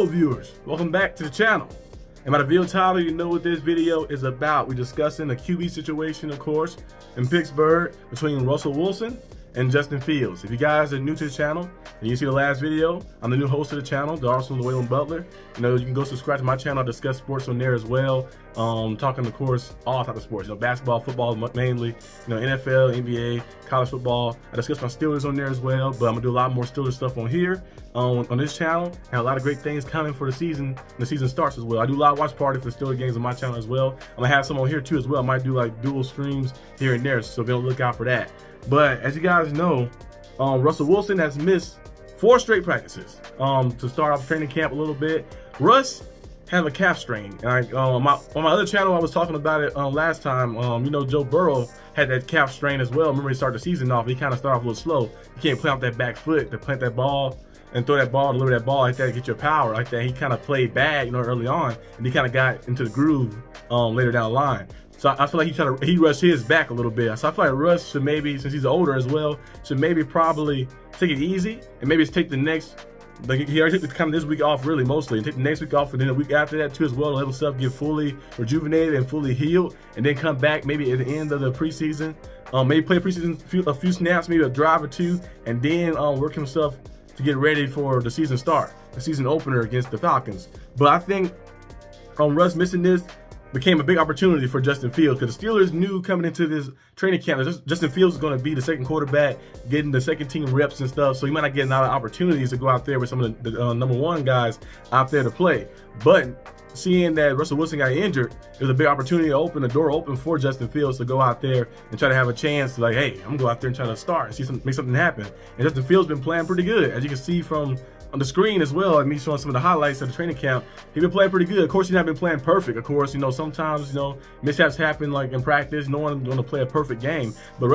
Hello viewers, welcome back to the channel. And by the video title, you know what this video is about. We're discussing the QB situation, of course, in Pittsburgh between Russell Wilson and Justin Fields. If you guys are new to the channel and you see the last video, I'm the new host of the channel, the Arsenal D.B Butler. You know, you can go subscribe to my channel. I discuss sports on there as well. Talking, of course, all types of sports. You know, basketball, football mainly. You know, NFL, NBA, college football. I discuss my Steelers on there as well. But I'm gonna do a lot more Steelers stuff on here, on this channel, and a lot of great things coming for the season. When the season starts as well. I do a lot of watch party for Steelers games on my channel as well. I'm gonna have some on here too as well. I might do like dual streams here and there, so be on the lookout for that. But as you guys know, Russell Wilson has missed 4 straight practices to start off training camp a little bit. Russ had a calf strain. And on my other channel, I was talking about it last time. You know, Joe Burrow had that calf strain as well. Remember, he started the season off. He kind of started off a little slow. You can't plant that back foot to plant that ball and throw that ball, deliver that ball like that to get your power like that. He kind of played bad, you know, early on, and he kind of got into the groove later down the line. So I feel like he rushed his back a little bit. So I feel like Russ should maybe, since he's older as well, should maybe probably take it easy and maybe take the next, like he already took kind of this week off really mostly, and take the next week off, and then the week after that too as well, to let himself get fully rejuvenated and fully healed, and then come back maybe at the end of the preseason, maybe play preseason a few snaps, maybe a drive or two, and then work himself to get ready for the season start, the season opener against the Falcons. But I think Russ missing this became a big opportunity for Justin Fields, because the Steelers knew coming into this training camp that Justin Fields is going to be the second quarterback, getting the second team reps and stuff, so he might not get a lot of opportunities to go out there with some of the number 1 guys out there to play. But seeing that Russell Wilson got injured, it was a big opportunity to open the door open for Justin Fields to go out there and try to have a chance to, like, hey, I'm going to go out there and try to start and make something happen. And Justin Fields been playing pretty good, as you can see from on the screen as well, and me showing some of the highlights of the training camp. He's been playing pretty good. Of course, he's not been playing perfect. Of course, you know, sometimes, you know, mishaps happen like in practice. No one's going to play a perfect game. But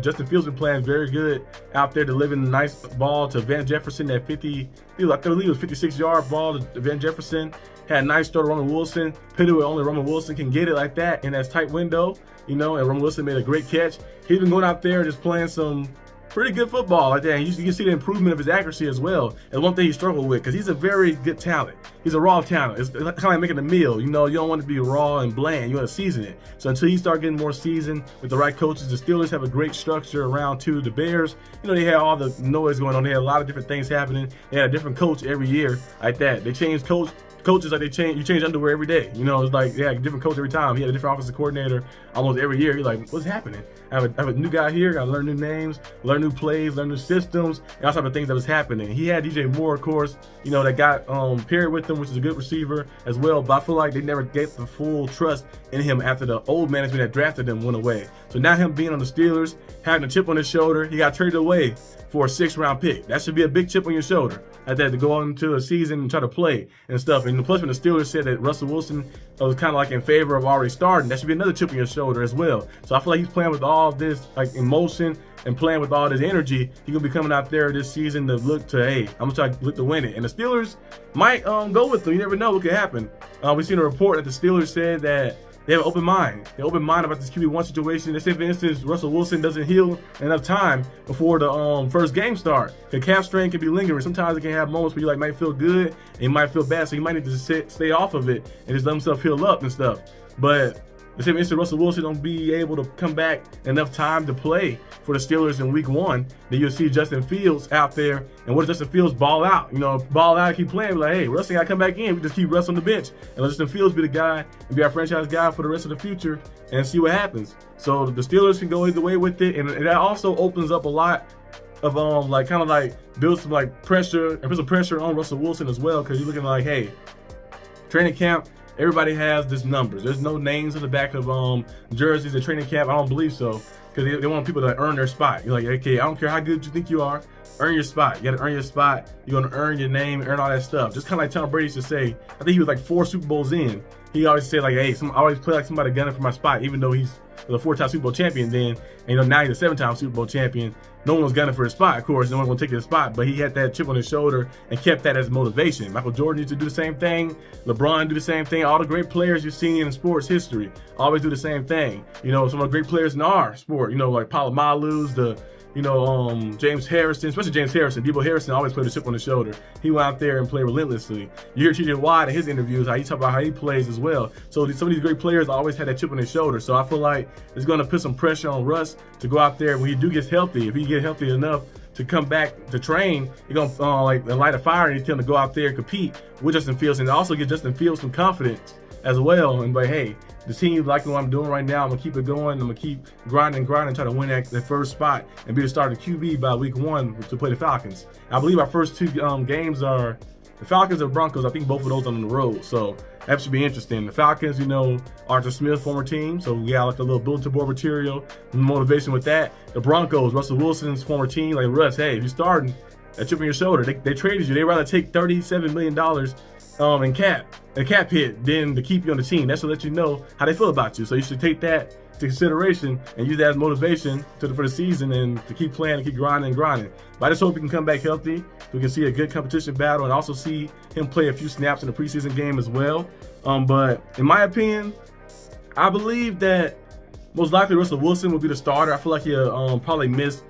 Justin Fields been playing very good out there, delivering a nice ball to Van Jefferson at 50, I believe it was 56-yard ball to Van Jefferson. Had a nice throw to Russell Wilson. Put it where only Russell Wilson can get it like that in that tight window, you know, and Russell Wilson made a great catch. He's been going out there just playing some pretty good football like that. And you can see the improvement of his accuracy as well. And one thing he struggled with, because he's a very good talent. He's a raw talent. It's kind of like making a meal. You know, you don't want to be raw and bland. You want to season it. So until you start getting more seasoned with the right coaches, the Steelers have a great structure around too. The Bears, you know, they had all the noise going on. They had a lot of different things happening. They had a different coach every year like that. They changed coaches like you change underwear every day. You know, it's like they had a different coach every time. He had a different offensive coordinator almost every year. You're like, what's happening? I have a new guy here, gotta learn new names, learn new plays, learn new systems, and all type of things that was happening. He had DJ Moore, of course, you know, that got paired with him, which is a good receiver as well. But I feel like they never get the full trust in him after the old management that drafted him went away. So now him being on the Steelers, having a chip on his shoulder, he got traded away for a 6th-round pick. That should be a big chip on your shoulder at that, to go into a season and try to play and stuff. And plus, when the Steelers said that Russell Wilson was kind of like in favor of already starting, that should be another chip on your shoulder as well. So I feel like he's playing with all this like emotion and playing with all this energy. He's gonna be coming out there this season to look to, hey, I'm gonna try to look to win it. And the Steelers might go with them. You never know what could happen. We've seen a report that the Steelers said that they have an open mind. They're open mind about this QB1 situation. They say, for instance, Russell Wilson doesn't heal enough time before the first game start. The calf strain can be lingering. Sometimes it can have moments where you like might feel good and you might feel bad, so you might need to stay off of it and just let himself heal up and stuff. But the same instance, Russell Wilson don't be able to come back enough time to play for the Steelers in week 1. Then you'll see Justin Fields out there, and what does Justin Fields ball out? You know, ball out, keep playing. Like, hey, Russ ain't gotta come back in. We just keep Russ on the bench and let Justin Fields be the guy and be our franchise guy for the rest of the future and see what happens. So the Steelers can go either way with it, and that also opens up a lot of like kind of like build some like pressure and put some pressure on Russell Wilson as well, because you're looking like, hey, training camp, everybody has this numbers. There's no names on the back of jerseys at training camp. I don't believe so, because they want people to earn their spot. You're like, okay, I don't care how good you think you are, earn your spot. You got to earn your spot. You're going to earn your name, earn all that stuff. Just kind of like Tom Brady used to say. I think he was like 4 Super Bowls in. He always said like, hey, I always play like somebody gunning for my spot, even though he's a 4-time Super Bowl champion then. And, you know, now he's a 7-time Super Bowl champion. No one was gunning for his spot, of course. No one was going to take his spot, but he had that chip on his shoulder and kept that as motivation. Michael Jordan used to do the same thing. LeBron do the same thing. All the great players you've seen in sports history always do the same thing. You know, some of the great players in our sport, you know, like Palomalu's, James Harrison, especially James Harrison. D.B. Harrison always played a chip on his shoulder. He went out there and played relentlessly. You hear T.J. Watt in his interviews, how he talk about how he plays as well. So some of these great players always had that chip on their shoulder. So I feel like it's going to put some pressure on Russ to go out there when he do get healthy. If he get healthy enough to come back to train, he's going to light a fire and he's going to go out there and compete with Justin Fields and also give Justin Fields some confidence as well. And like, hey, the team liking what I'm doing right now. I'm going to keep it going. I'm going to keep grinding, try to win that first spot and be the starting QB by week 1 to play the Falcons. I believe our first 2 games are the Falcons and Broncos. I think both of those are on the road. So that should be interesting. The Falcons, Arthur Smith, former team. So we got like a little bulletin board material, motivation with that. The Broncos, Russell Wilson's former team. Like, Russ, hey, if you're starting, that chip on your shoulder. They traded you. They'd rather take $37 million in cap hit than to keep you on the team. That's to let you know how they feel about you. So you should take that into consideration and use that as motivation for the season and to keep playing and keep grinding. But I just hope he can come back healthy. We can see a good competition battle and also see him play a few snaps in the preseason game as well. But in my opinion, I believe that most likely Russell Wilson will be the starter. I feel like he'll probably miss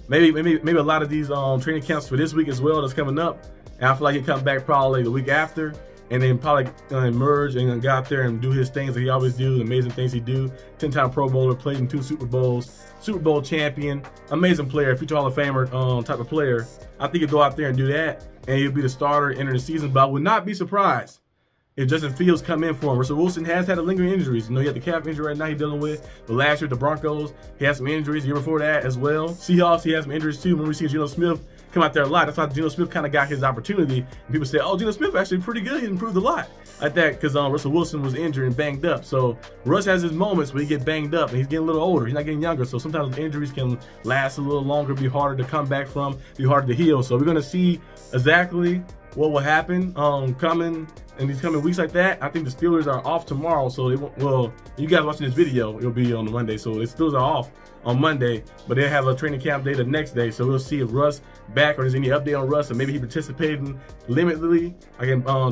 maybe a lot of these training camps for this week as well that's coming up. And I feel like he'll come back probably the week after and then probably emerge and go out there and do his things that he always do, the amazing things he do. 10-time Pro Bowler, played in 2 Super Bowls, Super Bowl champion, amazing player, future Hall of Famer type of player. I think he'll go out there and do that, and he'll be the starter entering the season. But I would not be surprised if Justin Fields come in for him. Russell Wilson has had a lingering injuries. He had the calf injury right now he's dealing with. But last year at the Broncos, he had some injuries. The year before that as well. Seahawks, he has some injuries too. Remember we see Geno Smith come out there a lot. That's why Geno Smith kind of got his opportunity. And people say, oh, Geno Smith actually pretty good. He improved a lot like that because Russell Wilson was injured and banged up. So Russ has his moments where he get banged up and he's getting a little older. He's not getting younger. So sometimes injuries can last a little longer, be harder to come back from, be harder to heal. So we're going to see exactly what will happen coming in these coming weeks like that. I think the Steelers are off tomorrow. So you guys watching this video, it'll be on Monday. So the Steelers are off on Monday, but they have a training camp day the next day. So we'll see if Russ back or there's any update on Russ, or maybe he participating limitedly.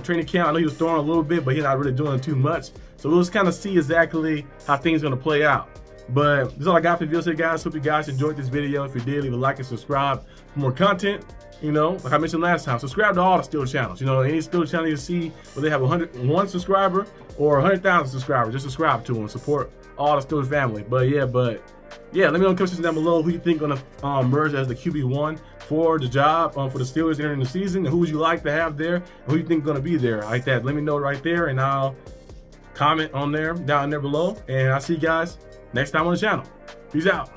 Training camp, I know he was throwing a little bit, but he's not really doing too much. So we'll just kind of see exactly how things are going to play out. But that's all I got for you today, guys. Hope you guys enjoyed this video. If you did, leave a like and subscribe for more content. Like I mentioned last time, subscribe to all the Steelers channels. Any Steelers channel you see where they have 101 subscriber or 100,000 subscribers, just subscribe to them. Support all the Steelers family. But yeah, let me know in the comments down below who you think gonna merge as the QB1 for the job for the Steelers entering the season, and who would you like to have there, and who you think gonna be there like that. Let me know right there, and I'll comment on there down there below. And I'll see you guys next time on the channel. Peace out.